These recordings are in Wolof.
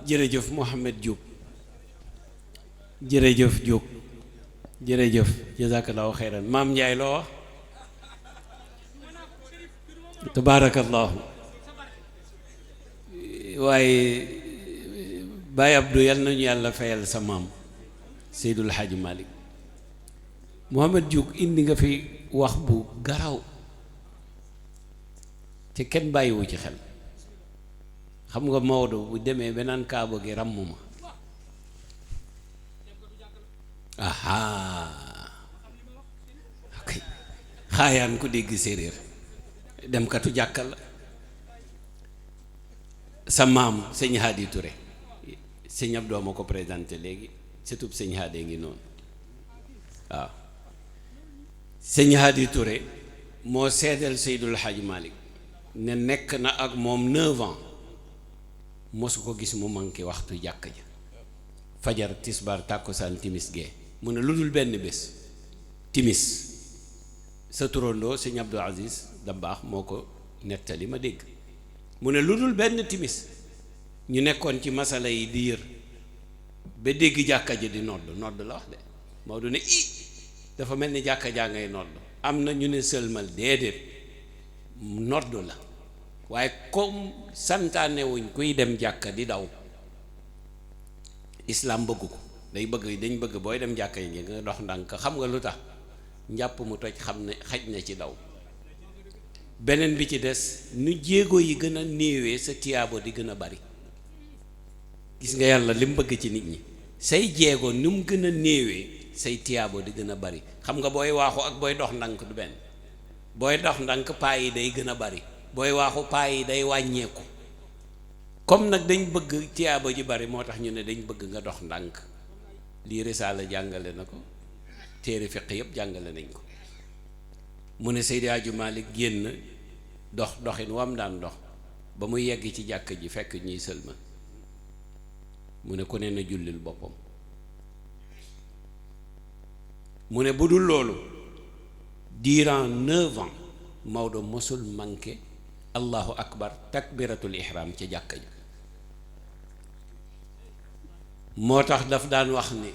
jërëjëf Mouhamed Diop jërëjëf Diop jërëjëf jazakallahu xeyran maam Ndiaye loo wax tabaarakallahu waaye Baye Abdou yal nañu yàlla fayal sa maam Seydul Hadji Malick Mouhamed Diop indi nga fi wax bu garaw te kenn bàyyiwu ci xel xam nga Maodo bu demee beneen kaaba gi ràmm ma aha ok xaayaan ku dégg séeréer dem katu jàkkal la sa maam sëñ Hadi Touré sëñ Abdou ma ko présenté léegi surtout sëñ Hadi ngi noonu waaw sëñ Hadi Touré moo seedal Seydul Hadji Malick ne nekk na ak moom 9 ans mosu ko gis mu manqué waxtu jàkk ja fajar tisbaar tàkkusaan timis gee mu ne lu dul benn bés timis sa turandoo sëñ Abdou Aziz Dabakh moo ko nettali ma dégg mu ne lu dul benn timis ñu nekkoon ci masala yi di yër ba dégg jàkka ja di nodd la wax de Maodo ne i dafa mel ni jàkka jaa ngay nodd am na ñu ne sëlmal déedéet nodd la waaye comme santaanewuñ kuy dem jàkka di daw islam bëgg ko dañ bëgg booy dem jàkka yi nga dox ndànk xam nga lu tax njàpp mu toj xam ne xaj na ci daw beneen bi ci des nu jéego yi gën a néewee sa tiyaabo di gën a bari gis nga yàlla li mu bëgg ci nit ñi say jéego nu mu gën a néewee say tiyaabo di gën a bari xam nga booy waaxu ak booy dox ndànk du benn booy dox ndànk paa yi day gën a bari booy waaxu paa yi day wàññeeku comme nag dañ bëgg tiyaabo ji bari moo tax ñu ne dañ bëgg nga dox ndànk lii risaala jàngale na ko téere fiq yëpp jàngale nañ ko mu ne Seydi Hadji Malick génn doxin wam daan dox ba mu yegg ci jàkk ji fekk ñuy sëlma mu ne ku ne na jullil boppam mu ne bu dul loolu durant 9 ans Maodo mosul manqué allahu akbar takbiratul ihram ca jàkka ji moo tax daf daan wax ni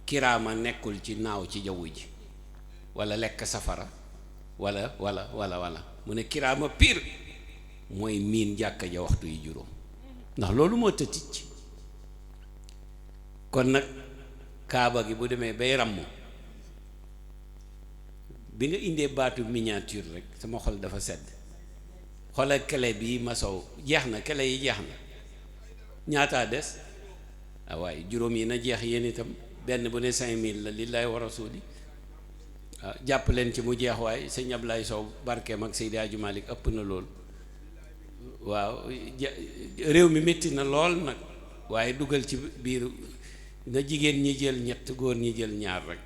kiraama nekkul ci naaw ci jaww ji wala lekk safara wala mu ne kiraama pire mooy miin jàkka ja waxtu yi juróom ndax loolu moo tëtic kon nag kaaba gi bu demee bay ràmm bi nga indee baatu miniature rek sama xol dafa sedd xoolal kele bii ma sow jeex na kele yi jeex na ñaataa des waaye juróom yi na jeex yéen itam benn bu ne 5000 la lillahi wa rasuli jàpp leen ci mu jeex waaye sëñ Ablaye Sow barkeem ak Seydi Hadji Malick ëpp na lool waaw réew mi métti na lool nag waaye dugal ci biir na jigéen ñi jël ñett góor ñi jël ñaar rek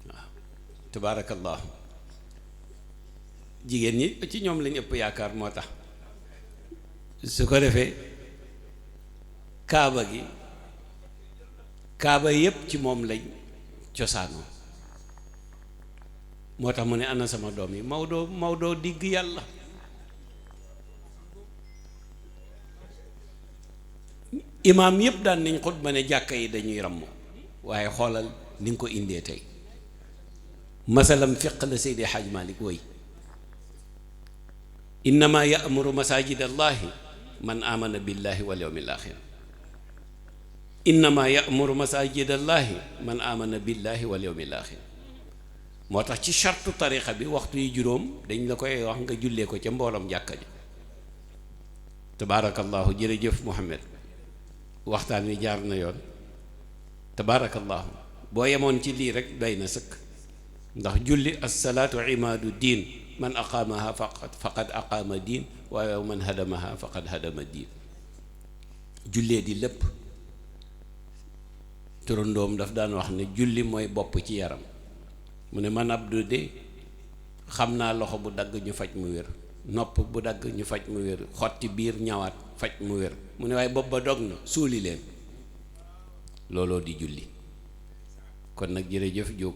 waaw tabaarakallah jigéen ñi ci ñoom lañ ëpp yaakaar moo tax su ko defee kaaba gi kaaba yépp ci moom lañ cosaanoo moo tax mu ne ana sama doom yi Maodo digg yàlla imaam yépp daan nañ xutba ne jàkka yi dañuy ràmm waaye xoolal ni nga ko indee tey masalam fiq la Seydi Hadj Malick woy innama ya'muru masajid allahi man amana billahi wal yawmil axir innama ya'muru masajid allahi man amana billahi wal yawmil axir moo tax ci chartu tariqa bi waxtu yi juróom dañ la koy wax nga jullee ko ca mbooloom jàkka ja tabaarakallahu jërëjëf Muhammad waxtaan wi jaar na yoon tabaarakallahu boo yemoon ci lii rek doy na sëkk ndax julli assalaatu imaadu diin man aqaamaha faqad aqaama diin waaye man hadamaha faqad hadama diin jullee di lépp turandoom daf daan wax ne julli mooy bopp ci yaram mu ne man Abdou de xam naa loxo bu dagg ñu faj mu wér nopp bu dagg ñu faj mu wér xotti biir ñawaat faj mu wér mu ne waaye bopp ba dog na suuli leen looloo di julli kon nag jërëjëf Jóob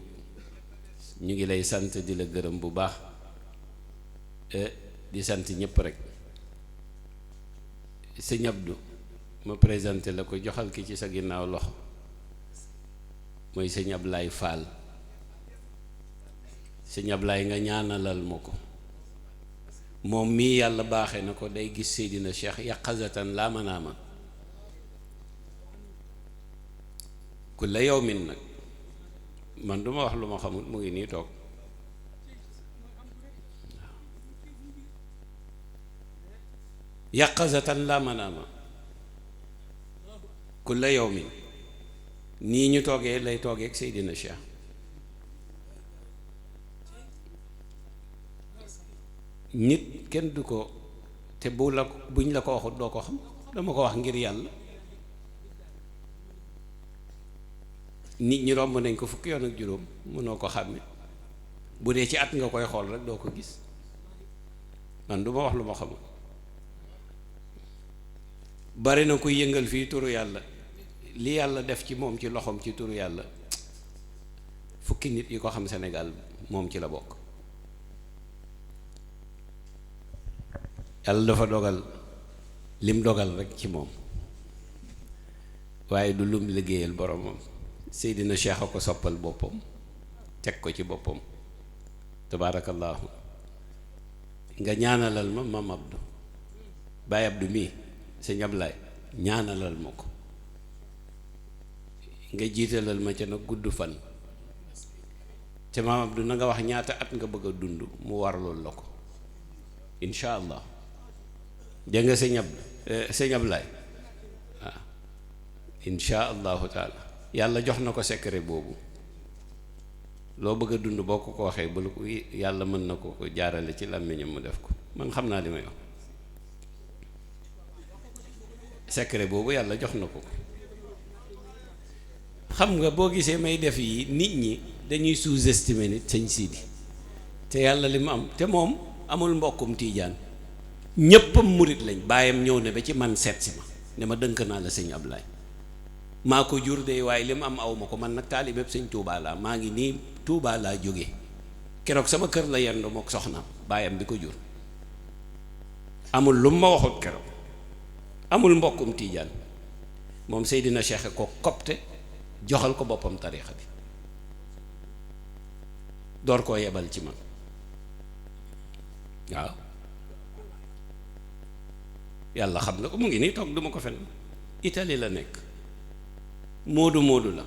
ñu ngi lay sant di la gërëm bu baax di sant ñëpp rek sëñ Abdou ma présenté la ko, joxal ki ci sa ginnaaw loxo, mooy sëñ Ablaye Fall. sëñ Ablaye nga ñaanalal ma ko, moom mii yàlla baaxee na ko day gis Seydina Cheikh yaqazatan laa manaama kulla yawmin nag. man duma wax lu ma xamul, mu ngi nii toog. yaqazatan laa manaama kulla yawmin, nii ñu toogee lay toogee ak Seydina Cheikh. nit kenn du ko, te buñ la ko waxut doo ko xam. dama ko wax ngir yàlla. nit ñi romb nañ ko fukki yoon ak juróom mënoo ko xàmme. bu dee ci at nga koy xool rek doo ko gis. man du ma wax lu ma xamul. bari na kuy yëngal fii turu yàlla, li yàlla def ci moom ci loxoom ci turu yàlla, fukki nit yi ko xam Sénégal moom ci la bokk. yàlla dafa dogal lim dogal rek ci moom, waaye du lum liggéeyal boromam. Seydina Cheikh a ko soppal boppam, teg ko ci boppam. tabaarakallaahu. nga ñaanalal ma Mam Abdou, Baye Abdou mii, sëñ Ablaye ñaanalal ma ko. nga jiitalal ma ca nag gudd fan. te Mam Abdou na nga wax ñaata at nga bëgg a dund mu warlool la ko incha allah. dégg nga sëñ Ablaye waaw, incha allahu taala. yàlla jox na ko secret boobu. loo bëgg a dund boo ko waxee ba lu ko yàlla mën na ko jaarale ci làmmiñam mu def ko. man xam naa li may wax. secret boobu yàlla jox na ko. xam nga boo gisee may def yi nit ñi dañuy sous-estimer nit sëñ Sidi, te yàlla li mu am, te moom amul mbokkum tiijaan, ñéppam murit lañ. baayam ñëw ne ba ci man seet si ma ne ma dënk naa la sëñ Ablaye, maa ko jur de waaye li mu am aw ma ko. man nag taalibeeb sëñ Touba laa, maa ngi nii Touba laa jóge. keroog sama kër la yendu mook soxnaam, baayam bi ko jur. amul lu ma waxut keroog, amul mbokkum tiijaan. moom Seydina Cheikh ko copte joxal ko boppam tariixa bi, door koo yebal ci man. waaw yàlla xam na ko, mu ngi nii toog, duma ko fen. Italie la nekk, moodu la.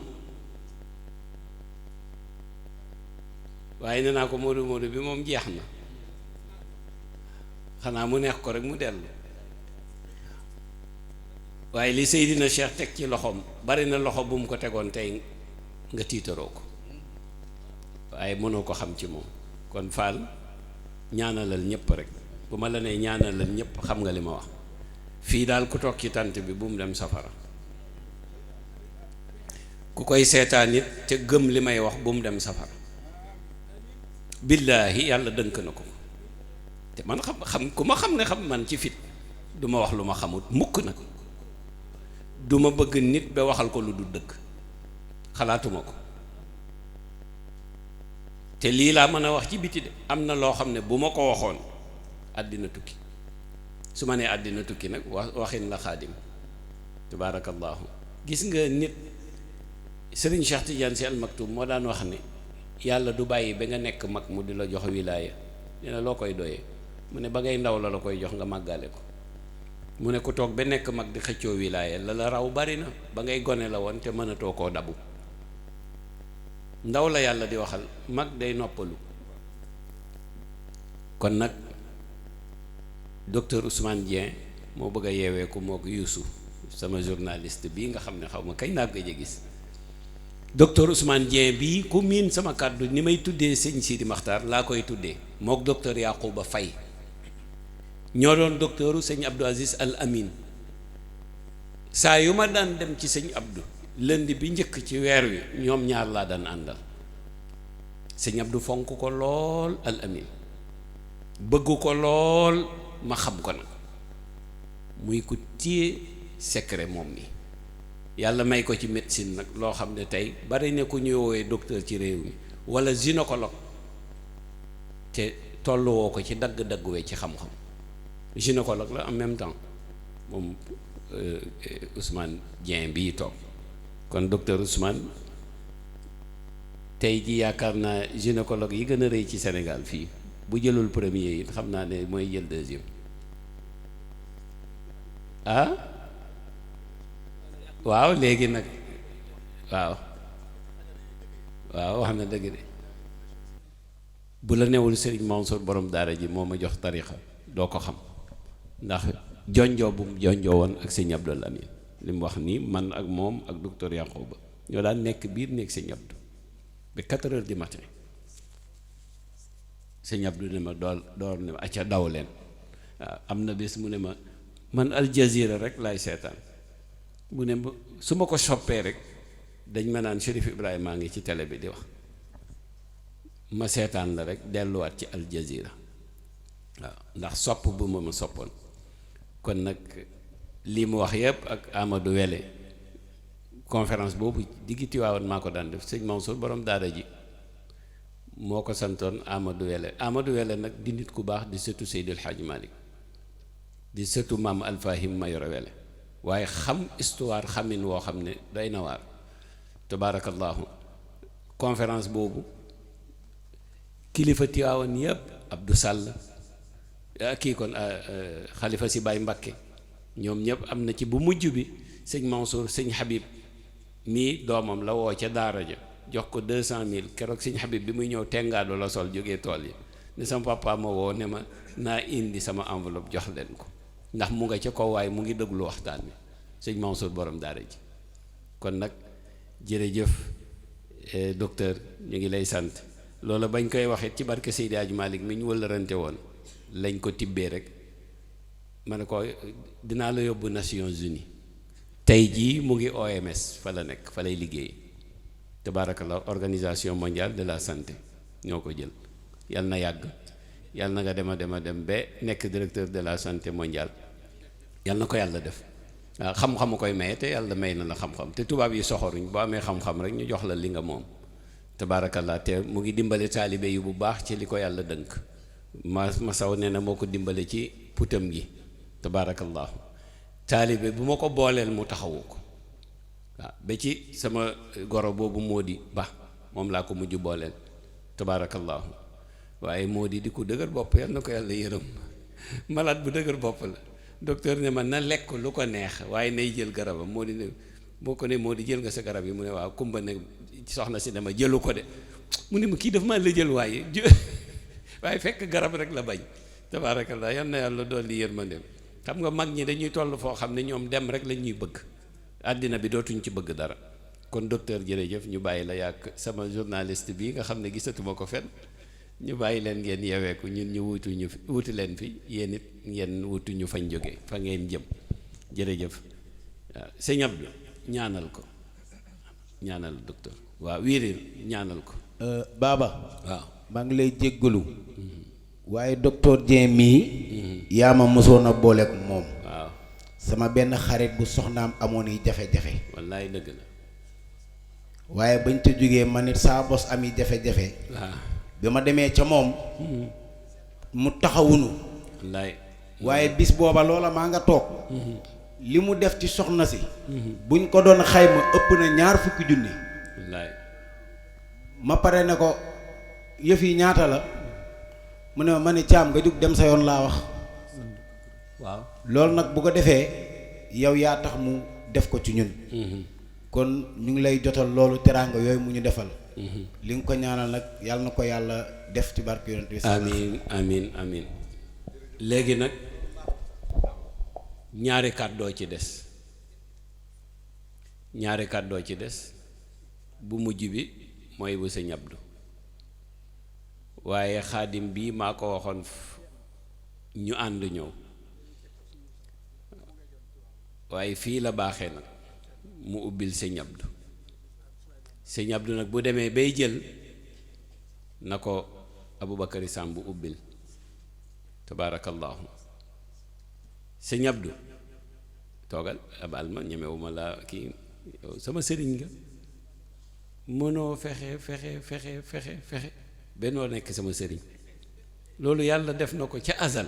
waaye nee naa ko moodu bi moom jeex na, xanaa mu neex ko rek mu dellu. waaye li Seydina Cheikh teg ci loxoom bari na loxo bu mu ko tegoon tey nga tiitaroo ko, waaye mënoo ko xam ci moom. kon Fall ñaanalal ñëpp rek. bu ma la nee ñaanalal ñëpp xam nga li ma wax. fii daal ku toog ci tant bi bu mu dem safara. ku koy seetaan it te gëm li may wax bu mu dem safara. billaahi yàlla dënk na ko. te man xam ku ma xam ne xam man ci fit du ma wax lu ma xamut mukk nag. du ma bëgg nit ba waxal ko lu du dëgg, xalaatuma ko. te lii laa mën a wax ci biti de. am na loo xam ne bu ma ko waxoon àddina tukki. su ma nee àddina tukki nag waxin la xaadim. tabaarakallaahu. gis nga nit, Sëriñ Cheikh Tidiane Sy Al Maktoum moo daan wax ne yàlla du bàyyi ba nga nekk mag mu di la jox wilaaya. nee na loo koy doyee mu ne ba ngay ndaw la koy jox nga màggale ko. mu ne ku toog ba nekk mag di xëccoo wilaaya la raw bari na. ba ngay gone la woon te mënatoo koo dabu. ndaw la yàlla di waxal, mag day noppalu. kon nag docteur Ousmane Dieng moo bëgg a yeewee ko mook Youssou sama journaliste bii nga xam ne xaw ma kañ naa gëj a gis. docteur Ousmane Dieng bii ku miin sama kàddu ni may tuddee sëñ Sidi Maxtaar laa koy tuddee, mook docteur Yacouba Faye ñoo doon docteuru sëñ Abdou Aziz Al Amin. saa yu ma daan dem ci sëñ Abdou lënd bi njëkk ci weer wi ñoom ñaar laa daan àndal. sëñ Abdou fonk ko lool Al Amin, bëgg ko lool, ma xam ko nag muy ku téye secret moom mi. yàlla may ko ci médecine nag loo xam ne tey bari ne ku ñuy woowee docteur ci réew mi walla gynécologue te tolluwoo ko ci dagg-dagg we ci xam-xam. gynécologue la en même temps moom Ousmane Dieng bii toog kon docteur Ousmane tey ji yaakaar naa gynécologue yi gën a rëy ci Sénégal fii bu jëlul premier it xam naa ne mooy jël deuxième ah waaw léegi nag waaw wax na dëgg de bu la newul Serigne Mansour borom daara ji moo ma jox tarixa doo ko xam ndax jonjoo bu mu jonjoo woon ak sëñ Abdou Lamine li mu wax nii man ak moom ak docteur Yankhoba ñoo daan nekk biir nekk sëñ Abdou ba 4 heures du matin sëñ Abdou ne ma door ne ma acca daw leen waaw am na bés mu ne ma man Al Jazeera rek laay seetaan mu ne ma su ma ko soppee rek dañ ma naan Chérif Ibrahima maa ngi ci télé bi di wax ma seetaan la rek delluwaat ci Al Jazeera waaw ndax sopp bu ma soppoon kon nag lii mu wax yëpp ak Amadou Wele conférence boobu diggi Tiwaawan maa ko daan def sëñ Mansour borom daara ji moo ko santoon Amadou Wele nag di nit ku baax di sëtu Seydil Hadji Malick di sëtu maam Alfahim Mayoro Wele waaye xam histoire xamin woo xam ne doy na waar tabaarakallaahu conférence boobu kilifa Tiwaawan yëpp Abdou Sall kii kon xalifa si Baye Mbakke ñoom ñëpp am na ci bu mujj bi sëñ Mansour sëñ Habib mii doomam la woo ca daara ja jox ko 200,000 keroog sëñ Habib bi muy ñëw tengaadu la sol jógee tool yi ne sama papa ma woo ne ma naa indi sama enveloppe jox leen ko ndax mu nga ca kaw waaye mu ngi déglu waxtaan bi sëñ Mansour borom daara ji kon nag jërëjëf docteur ñu ngi lay sant loolu bañ koy waxee ci barke Seydi Hadji Malick mi ñu wëlërante woon lañ ko tibbee rek ma ne ko dinaa la yóbbu Nations Unies tey jii mu ngi OMS fa la nekk fa lay liggéey tabaarakallah organisation mondiale de la santé ñoo ko jël yal na yàgg yal na nga dem ba nekk directeur de la santé mondiale yal na ko yàlla def waaw xam-xamu koy maye te yàlla may na la xam-xam te tubaab yi soxoruñ boo amee xam-xam rek ñu jox la li nga moom tabaarakallah te mu ngi dimbale taalibe yu bu baax ci li ko yàlla dënk ma saw nee na moo ko dimbale ci putam gi tabaarakallah taalibe bu ma ko booleel mu taxawu ko waaw ba ci sama goro boobu moo di ba moom laa ko mujj booleel tabaarakallahu waaye moo di ko dëgër bopp yal na ko yàlla yërëm malade bu dëgër bopp la docteur ne man na lekk lu ko neex waaye nay jël garabam moo di ne boo ko ne moo di jël nga sa garab yi mu ne waaw kumba ne soxna si dama jëlu ko de mu ne ma kii dafa maa la jël waaye fekk garab rek la bañ tabaarakallah yal na yàlla dolli yërmandeem xam nga mag ñi dañuy toll foo xam ne ñoom dem rek lañ ñuy bëgg àddina bi dootuñ ci bëgg dara kon docteur jërëjëf ñu bàyyi la yàgg sama journaliste bi nga xam ne gisatuma ko fenn ñu bàyyi leen ngeen yeweeku ñun ñu wuti leen fi yéen it ngeen wutu ñu fañ jóge fa ngeen jëm jërëjëf waaw sëñ Abdou ñaanal ko ñaanal docteur waaw wiiril ñaanal ko baaba waaw maa ngi lay jéggalu waaye docteur Dieng mii yaa ma mosoon a booleek moom waaw sama benn xarit bu soxnaam amoon yi jafe-jafe wallaay dëgg la waaye bañ ca jógee man it saa bos am yi jafe-jafe waaw bi ma demee ca moom mu taxawunu wallaay waaye bis booba loola maa nga toog li mu def ci soxna si buñ ko doon xayma ëpp na 20 junni wallaay ma pare ne ko yëf yi ñaata la mu ne ma ne caam nga jug dem sa yoon laa wax waaw loolu nag bu ko defee yow yaa tax mu def ko ci ñun kon ñu ngi lay jotal loolu teraanga yooyu mu ñu defal li nga ko ñaanal nag yàlla na ko yàlla def ci barke yonent bi amiin amiin amiin léegi nag ñaari kàddoo ci des bu mujj bi mooy bu sëñ Abdou waaye xaadim bii maa ko waxoon ñu ànd ñëw waaye fii la baaxee nag mu ubbil sëñ Abdou nag bu demee bay jël na ko Aboubakari Samb ubbil tabaarakallaahu sëñ Abdou toogal abal ma ñemewuma la kii sama sëriñ nga mënoo fexe benoo nekk sama sëriñ loolu yàlla def na ko ca azal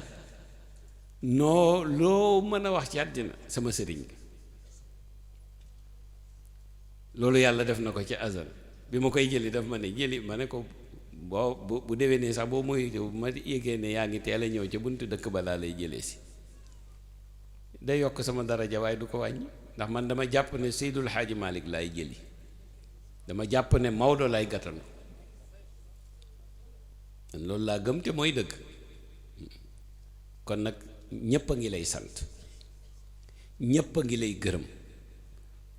noo loo mën a wax ci àddina sama sëriñ bi. loolu yàlla def na ko ci azal bi ma koy jëli daf ma ne jëli ma ne ko boo bu déwénee sax boo muy ma yégee ne yaa ngi teel a ñëw ca buntu dëkk ba laa lay jëlee si. day yokk sama daraja waaye du ko wàññi ndax man dama jàpp ne Seydul Xaaji Malik laay jëli, dama jàpp ne Maodo laay gàttanu. loolu laa gëm te mooy dëgg. kon nag ñépp a ngi lay sant, ñépp a ngi lay gërëm.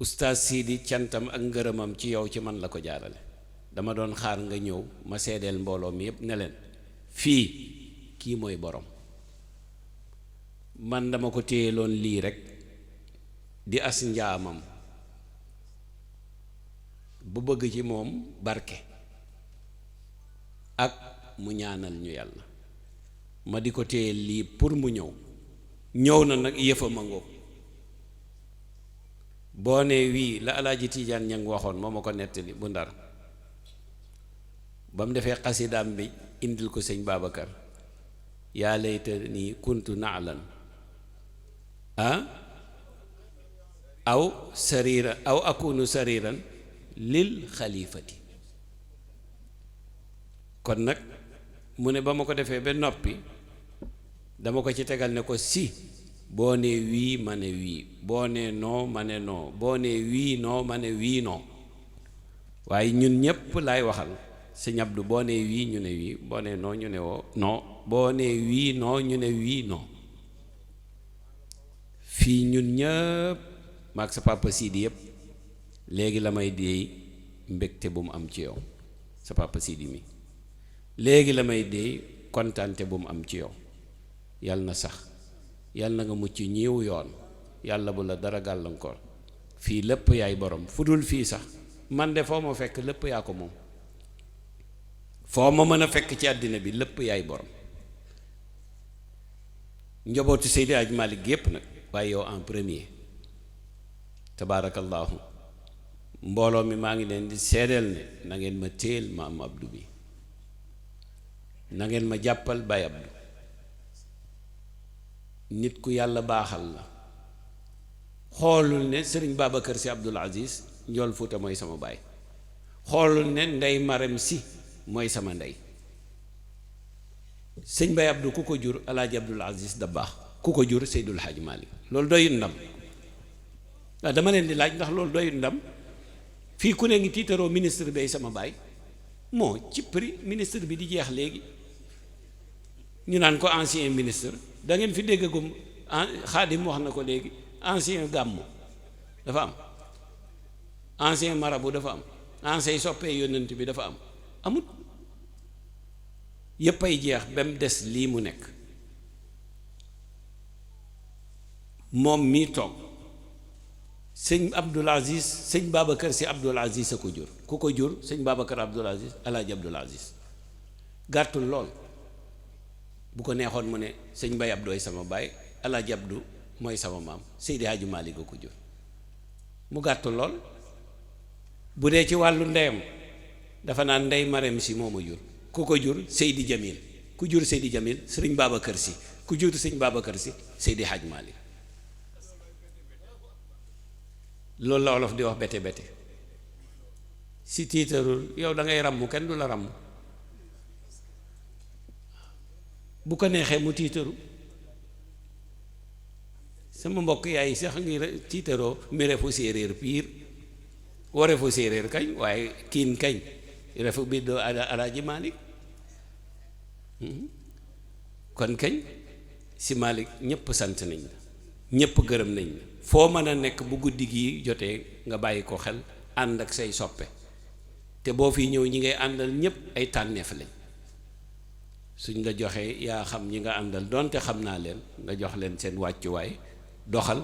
Oustaz Sidi cantam ak ngërëmam ci yow ci man la ko jaarale. dama doon xaar nga ñëw ma seedeel mbooloo mi yépp ne leen fii kii mooy borom. man dama ko téyeloon lii rekk di as njaamam bu bëgg ci moom barke ak mu ñaanal ñu yàlla, ma di ko téyel lii pour mu ñëw na nag yëfa ma ngoog. boo nee wii la Alaaji Tiijaan ñang waxoon moo ma ko nettali bu Ndar ba mu defee xasidaam bi indil ko sëñ Babacar, yaa layta nii kuntu naalan aw sarira aw akunu sariran lil xalifati. kon nag mu ne ba ma ko defee ba noppi dama ko ci tegal ne ko si boo nee wii ma ne wii, boo nee noo ma ne noo, boo nee wii noo ma ne wii noo. waaye ñun ñépp laay waxal sëñ Abdou, boo nee wii ñu ne wii, boo nee noo ñu ne woo noo, boo nee wii noo ñu ne wii noo. fii ñun ñëpp maag sa papa Sidi yëpp léegi la may deey mbégte bu mu am ci yow, sa papa Sidi mi léegi la may deey kontaante bu mu am ci yow. yàlla na sax, yàlla na nga mucc ñiiw yoon, yàlla bu la dara gàllankoor. fii lépp yaay borom, fu dul fii sax man de foo ma fekk lépp yaa ko moom. foo ma mën a fekk ci àddina bi lépp yaay borom. njabootu Seydi Aj Malik yépp nag, waaye yow en premier. tabaarakallaahu mbooloo mi maa ngi leen di seedeel ne na ngeen ma téel ma am Abdou bi, na ngeen ma jàppal Baye Abdou. nit ku yàlla baaxal la. xoolul ne sëriñ Babacar Si Abdul Aziz njool Fuuta mooy sama baay, xoolul ne ndey Marem Si mooy sama ndey. sëñ Baye Abdou ku ko jur Alaaji Abdul Aziz Dabaax, ku ko jur Seydul Xaaji Maalik. loolu doyut ndam. waaw dama leen di laaj ndax loolu doyut ndam. fii ku ne ngi tiitaroo ministre bay sama baay, moo ci prix ministre bi di jeex léegi ñu naan ko ancien ministre. da ngeen fi déggagum Xaadim wax na ko léegi, ancien gàmmu dafa am, ancien marabu dafa am, ancien soppee yónnent bi dafa am. amut, yépp ay jeex ba mu des lii mu nekk. moom mii toog sëñ Abdul Aziz, sëñ Babacar Si Abdul Aziz a ko jur. ku ko jur sëñ Babacar Abdul Aziz, Alaaji Abdul Aziz. gàttul lool. bu ko neexoon mu ne sëñ Baye Abdou ay sama baay, Alaaji Abdou mooy sama maam, Seydi Hadji Malick a ko jur. mu gàttul lool. bu dee ci wàllu ndeyam dafa naan ndey Marem Si moo ma jur. ku ko jur Seydi Jamil. ku jur Seydi Jamil sëriñ Babacar Si. ku jur sëñ Babacar Si Seydi Hadji Malick. loolu la olof di wax bete bete. si tiitarul yow da ngay ràmm kenn du la ràmm. bu ko neexee mu tiitaru. sama mbokk yaay sax ngi tiitaroo mi refu séeréer piir wo refu séeréer kañ waaye kiin kañ refu bi doo Alaaji Malik. kon kañ si Malik ñépp sant nañ la, ñépp gërëm nañ la. foo mën a nekk bu guddi gi jotee nga bàyyi ko xel, ànd ak say soppe. te boo fi ñëw ñi ngay àndal ñépp ay tànneef lañ. suñ la joxee yaa xam ñi nga àndal, donte xam naa leen, nga jox leen seen wàccuwaay, doxal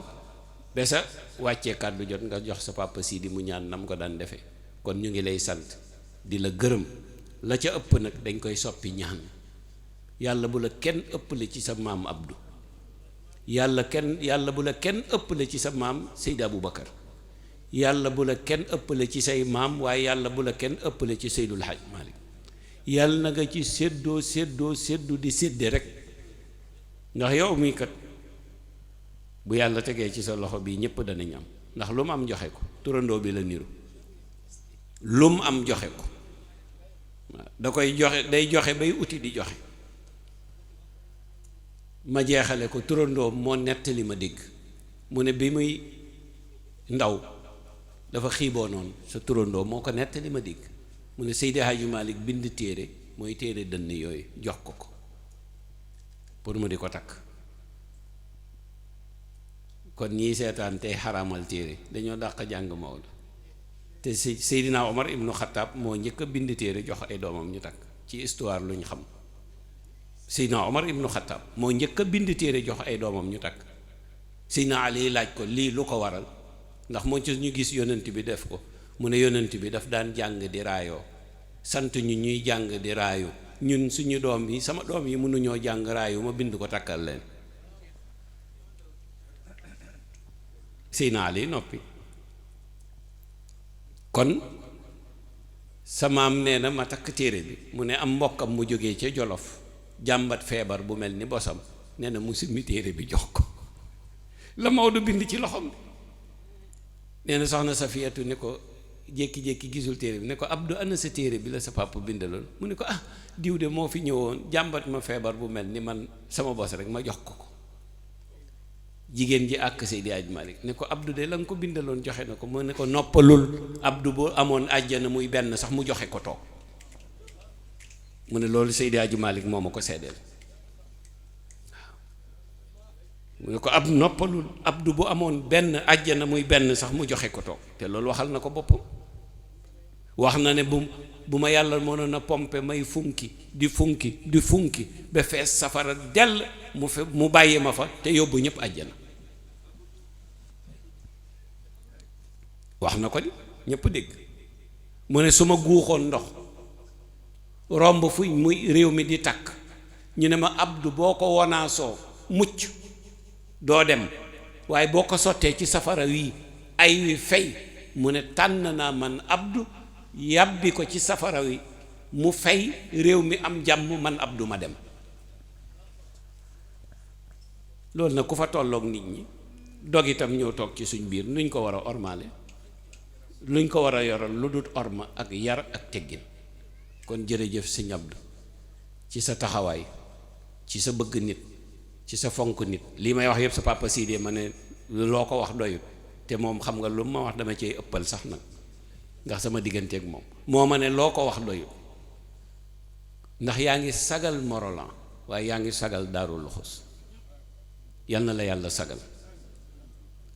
ba sa wàccee kàddu jot nga jox sa papa Sidi mu ñaan nam ko daan defee. kon ñu ngi lay sant di la gërëm. la ca ëpp nag dañ koy soppi ñaan. yàlla bu la kenn ëppale ci sa maam Abdou, yàlla bu la kenn ëppale ci sa maam Seydi Aboubacar, yàlla bu la kenn ëppale ci say maam, waaye yàlla bu la kenn ëppale ci Seydul Hajj Malik. yàlla na nga ci séddoo di sédde rek. ndax yow mii kat bu yàlla tegee ci sa loxo bii ñëpp danañ am, ndax lu mu am joxe ko, turandoo bi la niru, lu mu am joxe ko, da koy joxe, day joxe bay uti di joxe. ma jeexale ko, turandoo moo nettali ma dégg, mu ne bi muy ndaw dafa xiiboo noonu, sa turandoo moo ko nettali ma dégg, mu ne Seydi Hadji Malick bind téere, mooy téere dënn yooyu, jox ko pour mu di ko takk. kon ñii seetaan tey xaraamal téere dañoo dàq jàng Maodo. te Seydina Omar ibnu Xattaab moo njëkk a bind téere jox ay doomam ñu takk, ci histoire lu ñu xam. Seydina Omar ibnu Xattaab moo njëkk a bind téere jox ay doomam ñu takk. Seydina Ali laaj ko lii lu ko waral, ndax moo ci ñu gis yonent bi def ko, mu ne yonent bi daf daan jàng di raayoo, sant ñu ñuy jàng di raayu, ñun suñu doom yi, sama doom yi mënuñoo jàng raayu, ma bind ko takkal leen. Seydina Ali noppi. kon sa maam nee na ma takk téere bi, mu ne am mbokkam mu jógee ca Jolof jàmbat feebar bu mel ni bosam, nee na mu simmi téere bi jox ko la Maodo bind ci loxom bi. nee na soxna Safiyatu ne ko jékki-jékki gisul téere bi, ne ko Abdou ana sa téere bi la sa papa bindaloon, mu ne ko ah diw de moo fi ñëwoon jàmbat ma feebar bu mel ni man sama bos rek ma jox ko. Jigéen ji àkk Seydi Hadji Malick ne ko Abdou de la nga ko bindaloon joxe na ko, mu ne ko noppalul, Abdou boo amoon àjjana muy benn sax mu joxe ko toog. mu ne loolu Seydi Hadji Malick moo ma ko seddeel. mu ne ko ab noppalul, Abdou bu amoon benn àjjana muy benn sax mu joxe ko toog, te loolu waxal na ko boppam. wax na ne bu ma yàlla mënoon a pompe may funki di funki ba fees safara dell mu bàyyi ma fa te yóbbu ñëpp àjjana. wax na ko ni ñëpp dégg. mu ne su ma guuxoon ndox romb fu muy réew mi di takk, ñu ne ma Abdou boo ko wonaasoo mucc doo dem, waaye boo ko sottee ci safara wi ay wi fay, mu ne tànn naa man Abdou yàbbi ko ci safara wi mu fay, réew mi am jàmm, man Abdou ma dem. loolu nag ku fa tolloog nit ñi dog itam ñëw toog ci suñ biir, nuñ ko war a ormaale, luñ ko war a yoral lu dul orma ak yar ak teggin. kon jërëjëf sëñ Abdou ci sa taxawaay, ci sa bëgg nit, ci sa fonk nit. lii may wax yëpp sa papa Sidé ma ne loo ko wax doyut, te moom xam nga lu ma wax dama cee ëppal sax nag, ndax sama digganteeg moom moo ma ne loo ko wax doyut, ndax yaa ngi sagal Morolan waaye yaa ngi sagal Daaru Luxus. yal na la yàlla sagal.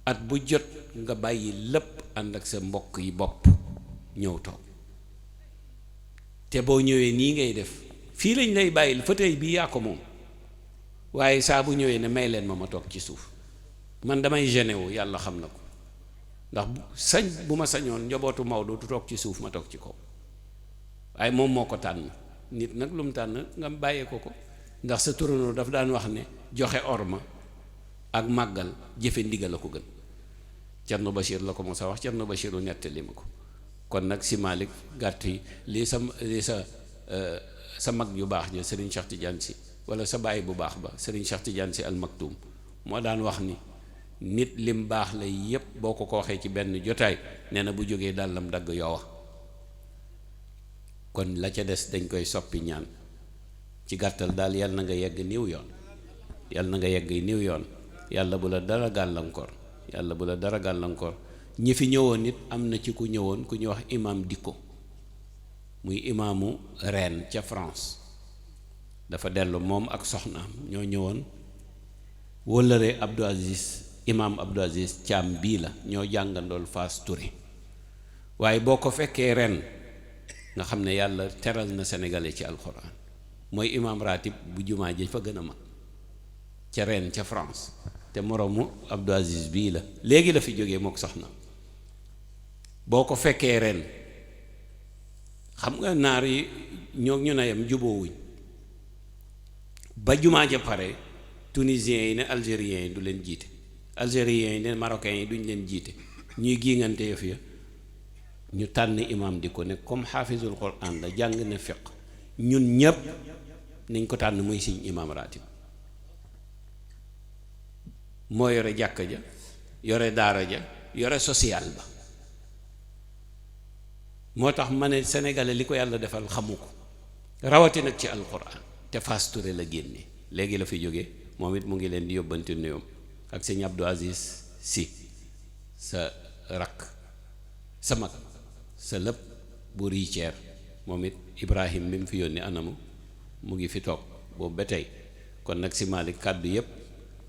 at bu jot nga bàyyi lépp ànd ak sa mbokk yi bopp ñëw toog, te boo ñëwee nii ngay def, fii lañ lay bàyyil fauteuil bii yaa ko moom, waaye saa bu ñëwee ne may leen ma toog ci suuf. man damay gêné wu, yàlla xam na ko, ndax bu ma sañoon njabootu Maodo du toog ci suuf ma toog ci kaw, waaye moom moo ko tànn. nit nag lu mu tànn nga bàyyee ko, ndax sa turandoo daf daan wax ne joxe orma ak màggal jëfe ndigal la ko gën. Cerno Bachir la ko mos a wax, Cerno Bachiru nettali ma ko. kon nag si Malick gàtt yi lii sa mag yu baax ja Serigne Cheikh Tidiane Sy, wala sa baay bu baax ba Serigne Cheikh Tidiane Sy Al Maktoum moo daan wax ni nit lim baax la yépp boo ko waxee ci benn jotaay, nee na bu jógee dàllam dagg yowa. kon la ca des dañ koy soppi ñaan. ci gàttal daal yal na nga yegg niw yoon, yal na nga yegg niw yoon, yàlla bu la dara gàllankoor, yàlla bu la dara gàllankoor. ñi fi ñëwoon nit am na ci ku ñëwoon ku ñuy wax imam Dikko, muy imaamu Rennes ca France. dafa dellu moom ak soxnaam ñoo ñëwoon, wëllëre Abdou Aziz, imam Abdou Aziz Thiam bii la, ñoo jàngandool Fass Touré. waaye boo ko fekkee ren nga xam ne yàlla teral na sénégalais ci alxuraan. mooy imam ratib bu jumaa ji fa gën a mag ca Rennes ca France, te moroomu Abdou Aziz bii la, léegi la fi jógee mook soxnaam. boo ko fekkee ren xam nga naar yi ñoo ñu nayam juboowuñ, ba jumaa ja pare tunisiens yi ne algériens yi du leen jiite, algériens yi ne marocains yi duñ leen jiite, ñuy giingante yëf ya. ñu tànn imam di ko ne comme xaafizul quran la, jàng na fiq, ñun ñépp nañ ko tànn muy siñ imam ratib. moo yore jàkka ja yore daara ja yore social ba. moo tax ma ne sénégalais li ko yàlla defal xamu ko rawati nag ci alquran te Fass Touré la génne léegi la fi jóge moom it mu ngi leen di yóbbante nuyoom ak sëñ Abdou Aziz si sa rakk sa mag sa lépp bu riceer moom it Ibrahim mi mu fi yónni anamu mu ngi fi toog boobu ba tey kon nag si Malick kàddu yëpp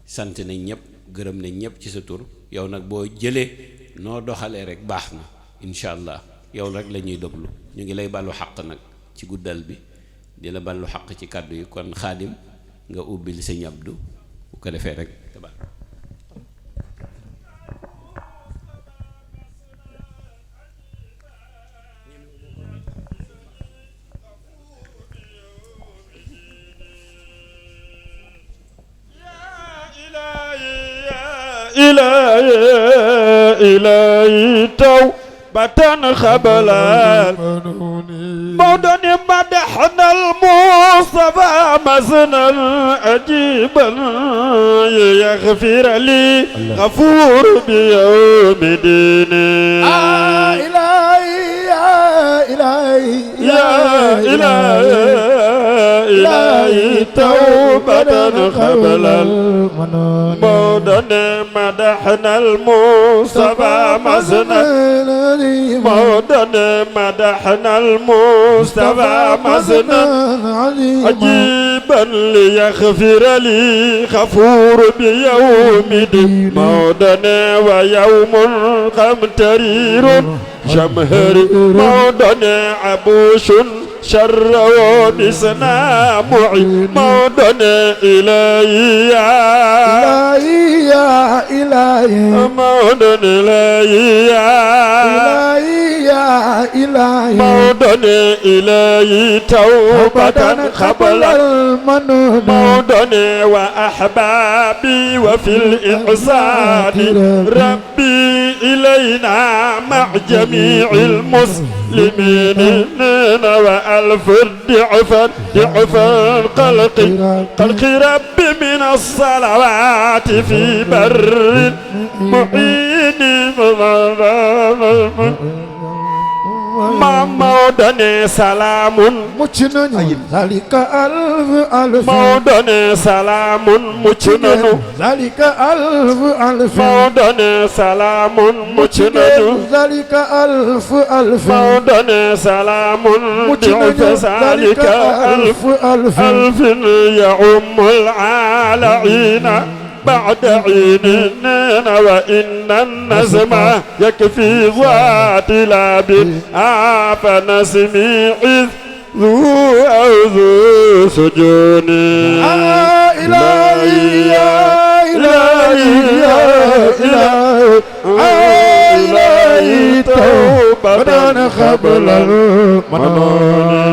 sant nañ ñëpp gërëm nañ ñëpp ci sa tur yow nag boo jëlee noo doxalee rek baax na incha allah yow rek la ñuy déglu ñu ngi lay ballu xaq nag ci guddal bi di la ballu xaq ci kàddu yi kon xaadim nga ubbil sëñ Abdou bu ko defee rek tabaar. إلهي توبة قبل الموضن مدحنا المصطفى مسنا أجيبا يغفر لي غفور بيوم ديني إلهي يا إلهي يا إلهي توبة قبل الموضن مدحنا المصطفى مسنا موضن مدحنا المصطفى مسنا عجيبا ليغفر لي غفور بيوم دين موضن ويوم قمترير جمهري موضن عبوش شر وبسنا معين موضن إلهي يا إلهي موضن إلهي يا إلهي موضن إلهي توبة قبل المنون موضن وأحبابي وفي الإحسان ربي إلينا مع جميع المسلمين وألف ضعفا قلق رب من الصلوات في بر معين ما موضن سلام مجنون ذلك ألف موضن سلام مجنون ذلك ألف موضن سلام مجنون ذلك ألف موضن سلام ضعف ذلك ألف يعم العالعين بعد عيننا وإن النزم يكفي ذات لاب فنسمي إذ ذو أو ذو سجوني إلهي يا إلهي يا إلهي توبة قبل المنون